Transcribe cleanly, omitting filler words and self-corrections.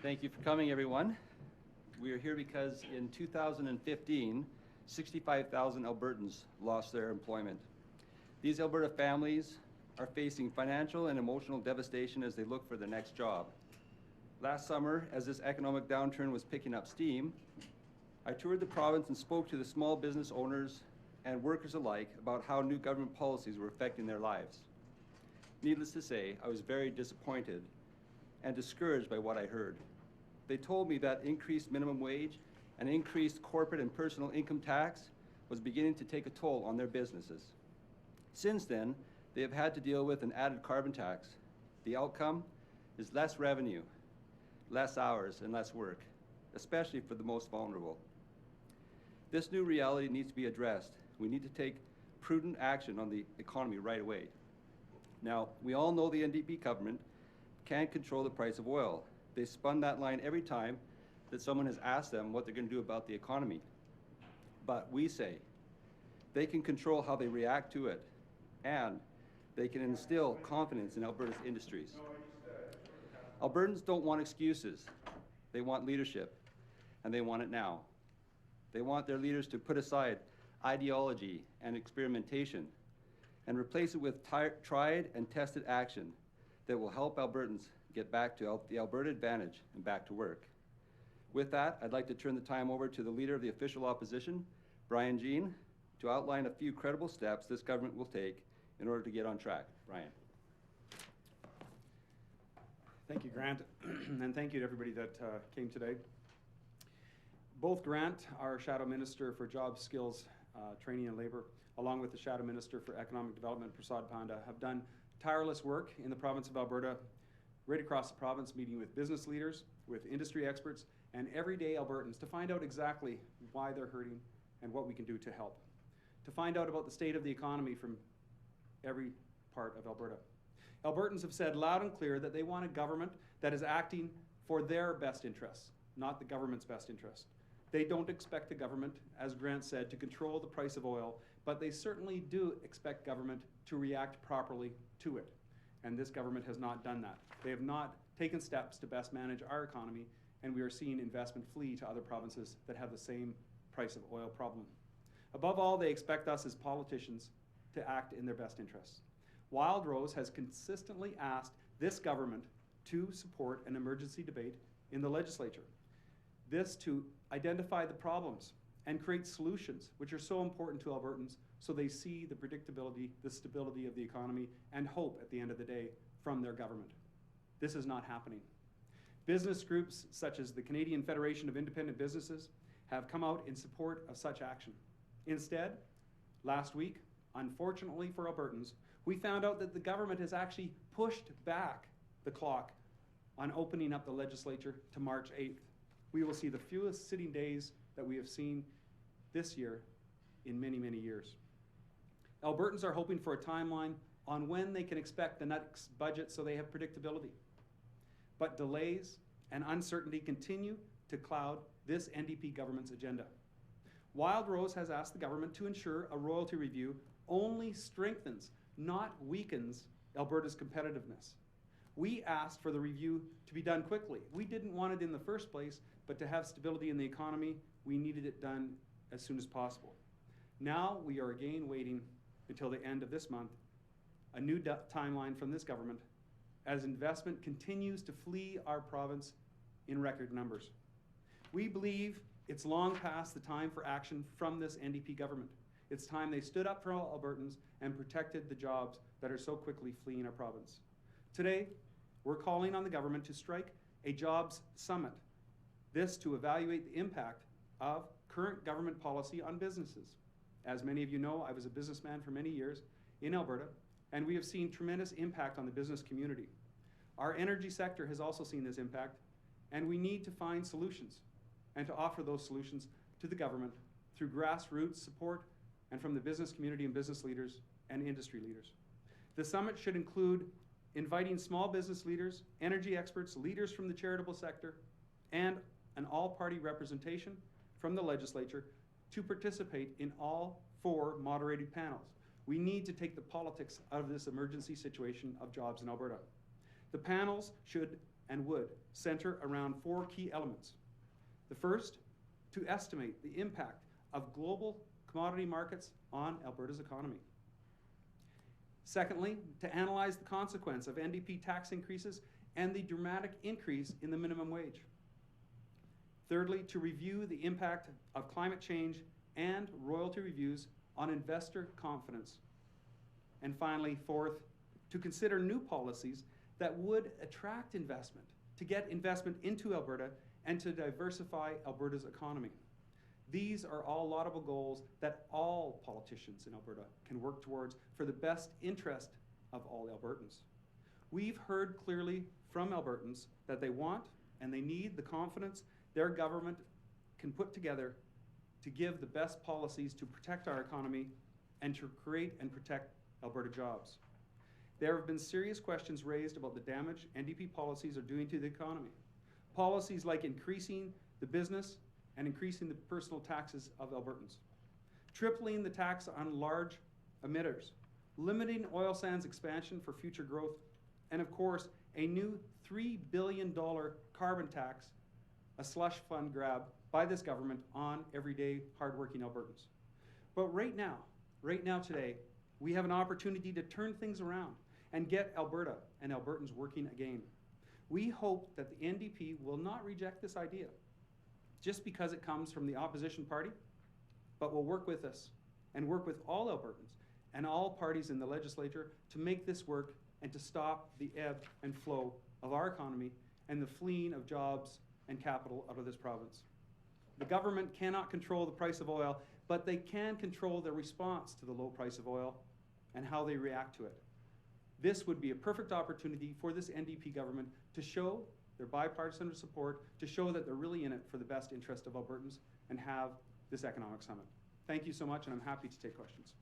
Thank you for coming, everyone. We are here because in 2015, 65,000 Albertans lost their employment. These Alberta families are facing financial and emotional devastation as they look for their next job. Last summer, as this economic downturn was picking up steam, I toured the province and spoke to the small business owners and workers alike about how new government policies were affecting their lives. Needless to say, I was very disappointed and discouraged by what I heard. They told me that increased minimum wage and increased corporate and personal income tax was beginning to take a toll on their businesses. Since then, they have had to deal with an added carbon tax. The outcome is less revenue, less hours, and less work, especially for the most vulnerable. This new reality needs to be addressed. We need to take prudent action on the economy right away. Now, we all know the NDP government can't control the price of oil. They spun that line every time that someone has asked them what they're going to do about the economy. But we say they can control how they react to it, and they can instill confidence in Alberta's industries. Albertans don't want excuses. They want leadership, and they want it now. They want their leaders to put aside ideology and experimentation and replace it with tried and tested action that will help Albertans get back to the Alberta advantage and back to work. With that, I'd like to turn the time over to the Leader of the Official Opposition, Brian Jean, to outline a few credible steps this government will take in order to get on track. Brian. Thank you, Grant, and thank you to everybody that came today. Both Grant, our Shadow Minister for Jobs, Skills, Training and Labour, along with the Shadow Minister for Economic Development, Prasad Panda, have done tireless work in the province of Alberta, right across the province, meeting with business leaders, with industry experts, and everyday Albertans to find out exactly why they're hurting and what we can do to help. To find out about the state of the economy from every part of Alberta. Albertans have said loud and clear that they want a government that is acting for their best interests, not the government's best interest. They don't expect the government, as Grant said, to control the price of oil, but they certainly do expect government to react properly to it. And this government has not done that. They have not taken steps to best manage our economy, and we are seeing investment flee to other provinces that have the same price of oil problem. Above all, they expect us as politicians to act in their best interests. Wildrose has consistently asked this government to support an emergency debate in the legislature. This to identify the problems and create solutions, which are so important to Albertans, so they see the predictability, the stability of the economy, and hope at the end of the day from their government. This is not happening. Business groups such as the Canadian Federation of Independent Businesses have come out in support of such action. Instead, last week, unfortunately for Albertans, we found out that the government has actually pushed back the clock on opening up the legislature to March 8th. We will see the fewest sitting days that we have seen this year in many, many years. Albertans are hoping for a timeline on when they can expect the next budget so they have predictability. But delays and uncertainty continue to cloud this NDP government's agenda. Wildrose has asked the government to ensure a royalty review only strengthens, not weakens, Alberta's competitiveness. We asked for the review to be done quickly. We didn't want it in the first place, but to have stability in the economy, we needed it done as soon as possible. Now we are again waiting until the end of this month, a new timeline from this government as investment continues to flee our province in record numbers. We believe it's long past the time for action from this NDP government. It's time they stood up for all Albertans and protected the jobs that are so quickly fleeing our province. Today, we're calling on the government to strike a jobs summit. This to evaluate the impact of current government policy on businesses. As many of you know, I was a businessman for many years in Alberta, and we have seen tremendous impact on the business community. Our energy sector has also seen this impact, and we need to find solutions and to offer those solutions to the government through grassroots support and from the business community and business leaders and industry leaders. The summit should include inviting small business leaders, energy experts, leaders from the charitable sector, and an all-party representation from the legislature to participate in all 4 moderated panels. We need to take the politics out of this emergency situation of jobs in Alberta. The panels should and would center around 4 key elements. The first, to estimate the impact of global commodity markets on Alberta's economy. Secondly, to analyze the consequence of NDP tax increases and the dramatic increase in the minimum wage. Thirdly, to review the impact of climate change and royalty reviews on investor confidence. And finally, fourth, to consider new policies that would attract investment, to get investment into Alberta and to diversify Alberta's economy. These are all laudable goals that all politicians in Alberta can work towards for the best interest of all Albertans. We've heard clearly from Albertans that they want and they need the confidence their government can put together to give the best policies to protect our economy and to create and protect Alberta jobs. There have been serious questions raised about the damage NDP policies are doing to the economy. Policies like increasing the business and increasing the personal taxes of Albertans, tripling the tax on large emitters, limiting oil sands expansion for future growth, and of course, a new $3 billion carbon tax, a slush fund grab by this government on everyday hardworking Albertans. But right now today, we have an opportunity to turn things around and get Alberta and Albertans working again. We hope that the NDP will not reject this idea just because it comes from the opposition party, but will work with us and work with all Albertans and all parties in the legislature to make this work and to stop the ebb and flow of our economy and the fleeing of jobs and capital out of this province. The government cannot control the price of oil, but they can control their response to the low price of oil and how they react to it. This would be a perfect opportunity for this NDP government to show their bipartisan support, to show that they're really in it for the best interest of Albertans and have this economic summit. Thank you so much, and I'm happy to take questions.